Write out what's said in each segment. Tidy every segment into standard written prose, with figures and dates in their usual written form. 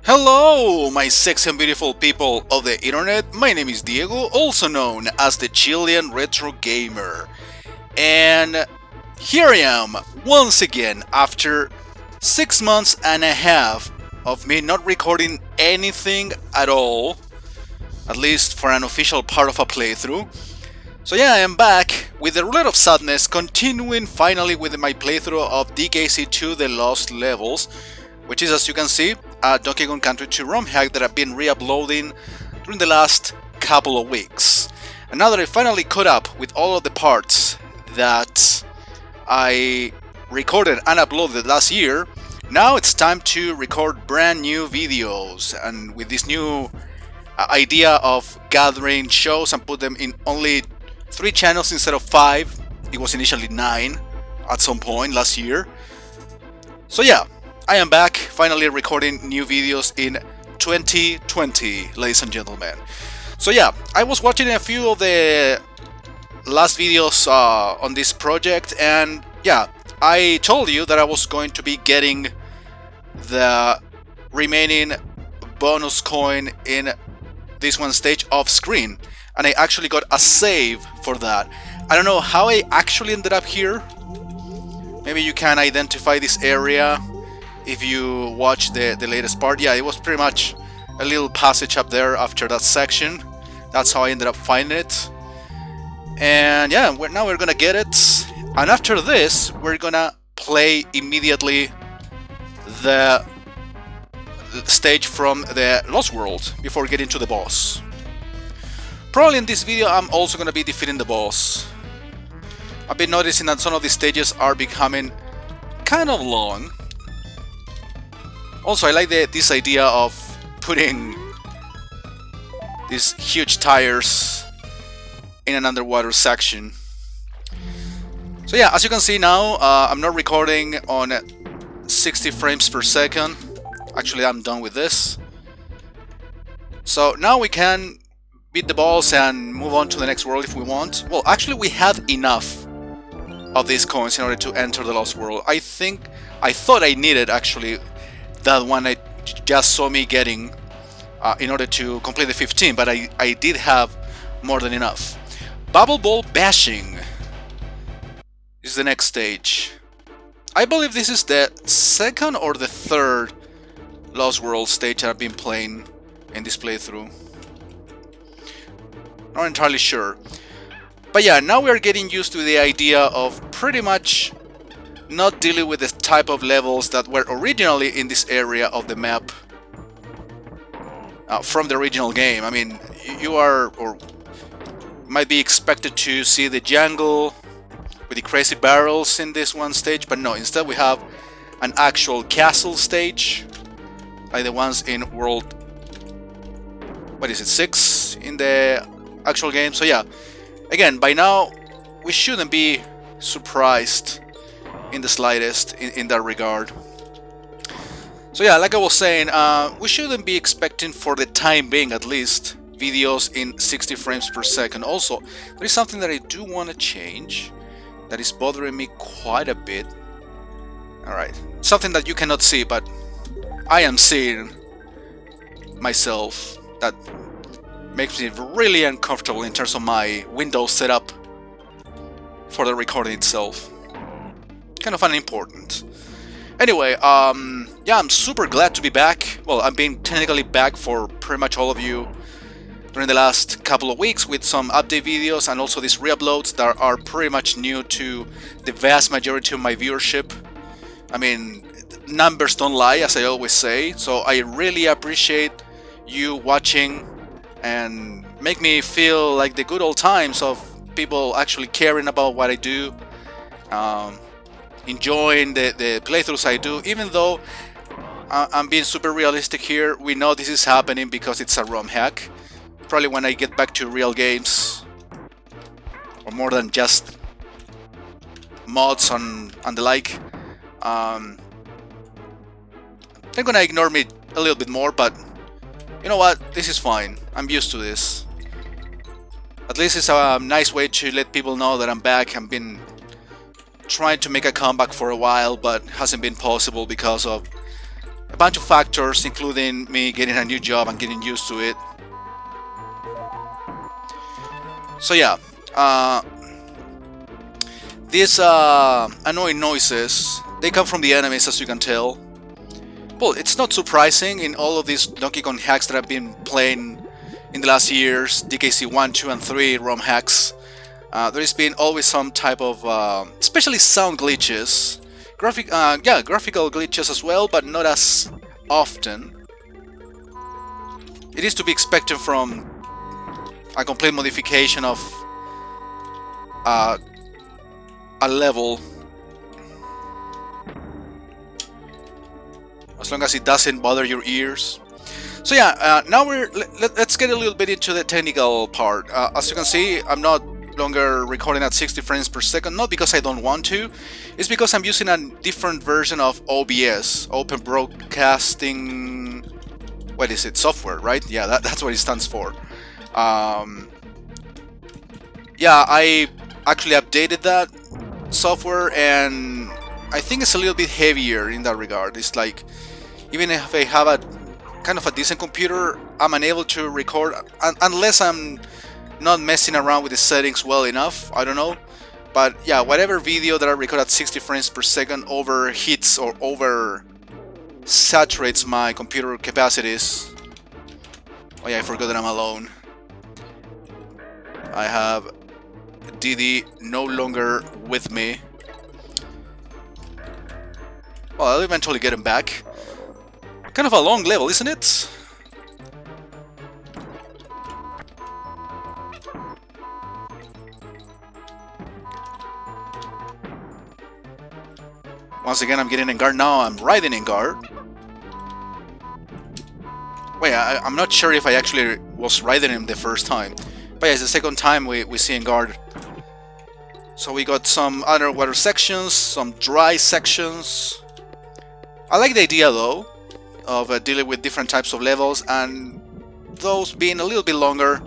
Hello, my sexy and beautiful people of the internet. My name is Diego, also known as the Chilean Retro Gamer. And here I am, once again, after 6 months and a half of me not recording anything at all, at least for an official part of a playthrough. So yeah, I am back with a lot of sadness, continuing finally with my playthrough of DKC2 The Lost Levels, which is, as you can see, a Donkey Kong Country 2 ROM hack that I've been re-uploading during the last couple of weeks. And now that I finally caught up with all of the parts that I recorded and uploaded last year, now it's time to record brand new videos. And with this new idea of gathering shows and put them in only 3 channels instead of 5, it was initially 9 at some point last year. So yeah, I am back, finally recording new videos in 2020, ladies and gentlemen. So yeah, I was watching a few of the last videos on this project, and yeah, I told you that I was going to be getting the remaining bonus coin in this one stage off screen, and I actually got a save for that. I don't know how I actually ended up here. Maybe you can identify this area if you watch the latest part. Yeah, it was pretty much a little passage up there after that section. That's how I ended up finding it. And yeah, now we're gonna get it. And after this, we're gonna play immediately the stage from the Lost World before getting to the boss. Probably in this video, I'm also gonna be defeating the boss. I've been noticing that some of these stages are becoming kind of long. Also, I like this idea of putting these huge tires in an underwater section. So yeah, as you can see now, I'm not recording on 60 frames per second. Actually, I'm done with this. So now we can beat the boss and move on to the next world if we want. Well, actually, we have enough of these coins in order to enter the Lost World. I thought I needed actually that one I just saw me getting in order to complete the 15, but I did have more than enough. Bubble Ball Bashing is the next stage. I believe this is the second or the third Lost World stage that I've been playing in this playthrough. Not entirely sure. But yeah, now we are getting used to the idea of pretty much not dealing with the type of levels that were originally in this area of the map from the original game. I mean, you are, or might be expected to see the jungle with the crazy barrels in this one stage, but no, instead we have an actual castle stage, like the ones in World, what is it, 6 in the actual game. So yeah, again, by now we shouldn't be surprised in the slightest in that regard. So yeah, like I was saying, we shouldn't be expecting, for the time being at least, videos in 60 frames per second. Also, there is something that I do want to change that is bothering me quite a bit. Alright, something that you cannot see, but I am seeing myself, that makes me really uncomfortable in terms of my Windows setup for the recording itself. Kind of unimportant. Anyway, yeah, I'm super glad to be back. Well, I've been technically back for pretty much all of you during the last couple of weeks with some update videos and also these re-uploads that are pretty much new to the vast majority of my viewership. I mean, numbers don't lie, as I always say, so I really appreciate you watching and make me feel like the good old times of people actually caring about what I do. Enjoying the playthroughs I do, even though I'm being super realistic here. We know this is happening because it's a ROM hack. Probably when I get back to real games, or more than just mods and the like, they're gonna ignore me a little bit more, but you know what, this is fine. I'm used to this. At least it's a nice way to let people know that I'm back. I've been trying to make a comeback for a while, but hasn't been possible because of bunch of factors, including me getting a new job and getting used to it. So yeah, these annoying noises, they come from the enemies, as you can tell. Well, it's not surprising in all of these Donkey Kong hacks that I've been playing in the last years, DKC 1, 2, and 3 ROM hacks. There's been always some type of, especially sound glitches, graphical glitches as well, but not as often. It is to be expected from a complete modification of a level, as long as it doesn't bother your ears. So yeah, now let's get a little bit into the technical part. As you can see, I'm not longer recording at 60 frames per second, not because I don't want to, it's because I'm using a different version of OBS, Open Broadcasting, what is it, software, right? Yeah, that's what it stands for. Yeah, I actually updated that software, and I think it's a little bit heavier in that regard. It's like, even if I have a kind of a decent computer, I'm unable to record unless I'm not messing around with the settings well enough. I don't know, but yeah, whatever video that I record at 60 frames per second overheats or over saturates my computer capacities. Oh yeah, I forgot that I'm alone. I have Didi no longer with me. Well, I'll eventually get him back. Kind of a long level, isn't it? Once again, I'm getting in guard now. I'm riding in guard. Wait, I'm not sure if I actually was riding him the first time. But yeah, it's the second time we see in guard. So we got some underwater sections, some dry sections. I like the idea though of dealing with different types of levels, and those being a little bit longer.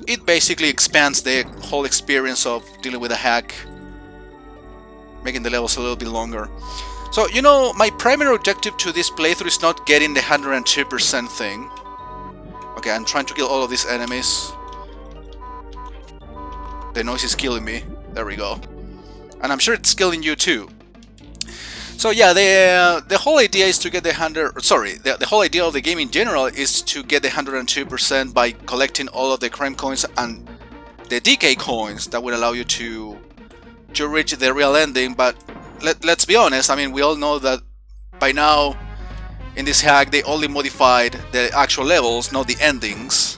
It basically expands the whole experience of dealing with a hack, making the levels a little bit longer. So, you know, my primary objective to this playthrough is not getting the 102% thing. Okay, I'm trying to kill all of these enemies. The noise is killing me. There we go. And I'm sure it's killing you too. So yeah, the whole idea is to get the the whole idea of the game in general is to get the 102% by collecting all of the crime coins and the DK coins that would allow you to reach the real ending. But let's be honest, I mean, we all know that by now in this hack they only modified the actual levels, not the endings.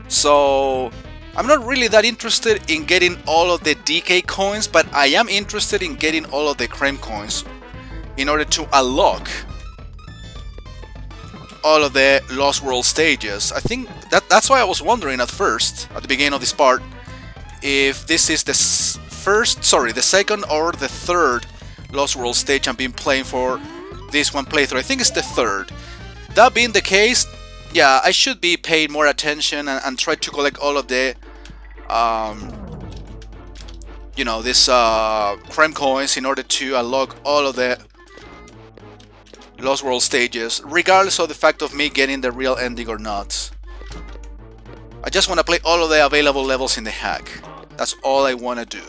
So I'm not really that interested in getting all of the DK coins, but I am interested in getting all of the crime coins in order to unlock all of the Lost World stages. I think that's why I was wondering at first, at the beginning of this part, if this is the second or the third Lost World stage I've been playing for this one playthrough. I think it's the third. That being the case, yeah, I should be paying more attention and try to collect all of the you know, this crime coins in order to unlock all of the Lost World stages, regardless of the fact of me getting the real ending or not. I just want to play all of the available levels in the hack. That's all I want to do.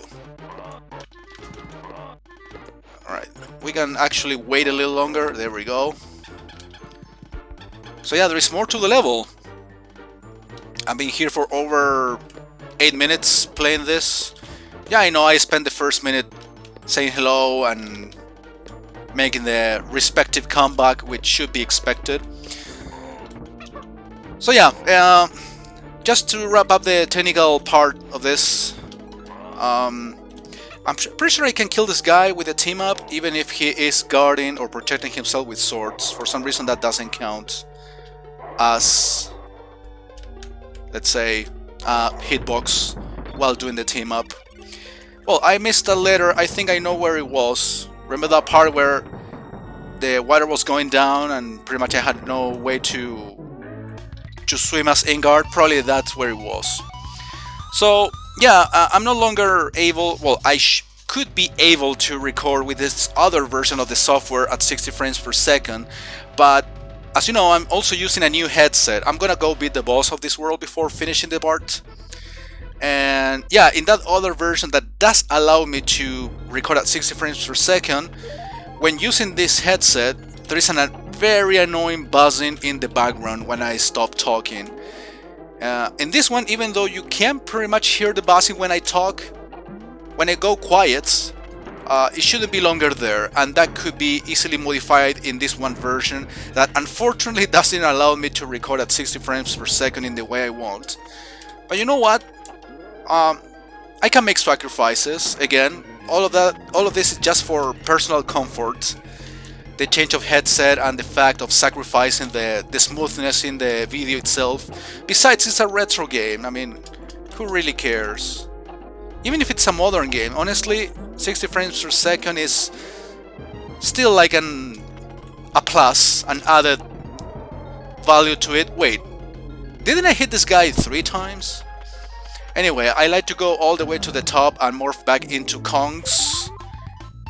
Alright, we can actually wait a little longer. There we go. So yeah, there is more to the level. I've been here for over 8 minutes playing this. Yeah, I know I spent the first minute saying hello and making the respective comeback, which should be expected. So yeah, just to wrap up the technical part of this, I'm pretty sure I can kill this guy with a team up, even if he is guarding or protecting himself with swords. For some reason that doesn't count as, let's say, hitbox while doing the team up. Well, I missed a letter. I think I know where it was. Remember that part where the water was going down and pretty much I had no way to swim as Ingard? Probably that's where it was. So yeah, I'm no longer able, well, I could be able to record with this other version of the software at 60 frames per second, but as you know, I'm also using a new headset. I'm gonna go beat the boss of this world before finishing the part. And yeah, in that other version that does allow me to record at 60 frames per second, when using this headset, there is a very annoying buzzing in the background when I stop talking. In this one, even though you can pretty much hear the buzzing when I talk, when I go quiet, it shouldn't be longer there, and that could be easily modified in this one version that unfortunately doesn't allow me to record at 60 frames per second in the way I want. But you know what? I can make sacrifices. Again, all of this is just for personal comfort. The change of headset and the fact of sacrificing the smoothness in the video itself. Besides, it's a retro game. I mean, who really cares? Even if it's a modern game, honestly, 60 frames per second is still like a plus, an added value to it. Wait, didn't I hit this guy 3 times? Anyway, I like to go all the way to the top and morph back into Kongs.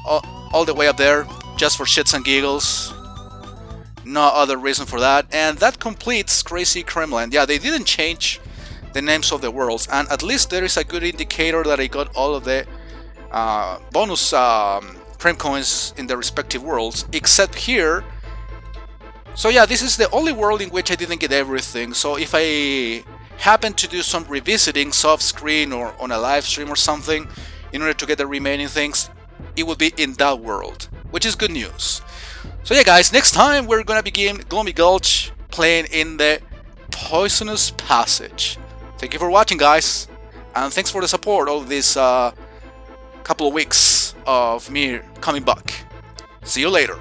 All the way up there, just for shits and giggles. No other reason for that. And that completes Crazy Kremlin. Yeah, they didn't change the names of the worlds, and at least there is a good indicator that I got all of the bonus Krem coins in the respective worlds, except here. So yeah, this is the only world in which I didn't get everything. So if I happen to do some revisiting soft screen or on a live stream or something in order to get the remaining things, it will be in that world, which is good news. So yeah guys, next time we're gonna begin Gloomy Gulch playing in the Poisonous Passage. Thank you for watching guys, and thanks for the support of this couple of weeks of me coming back. See you later.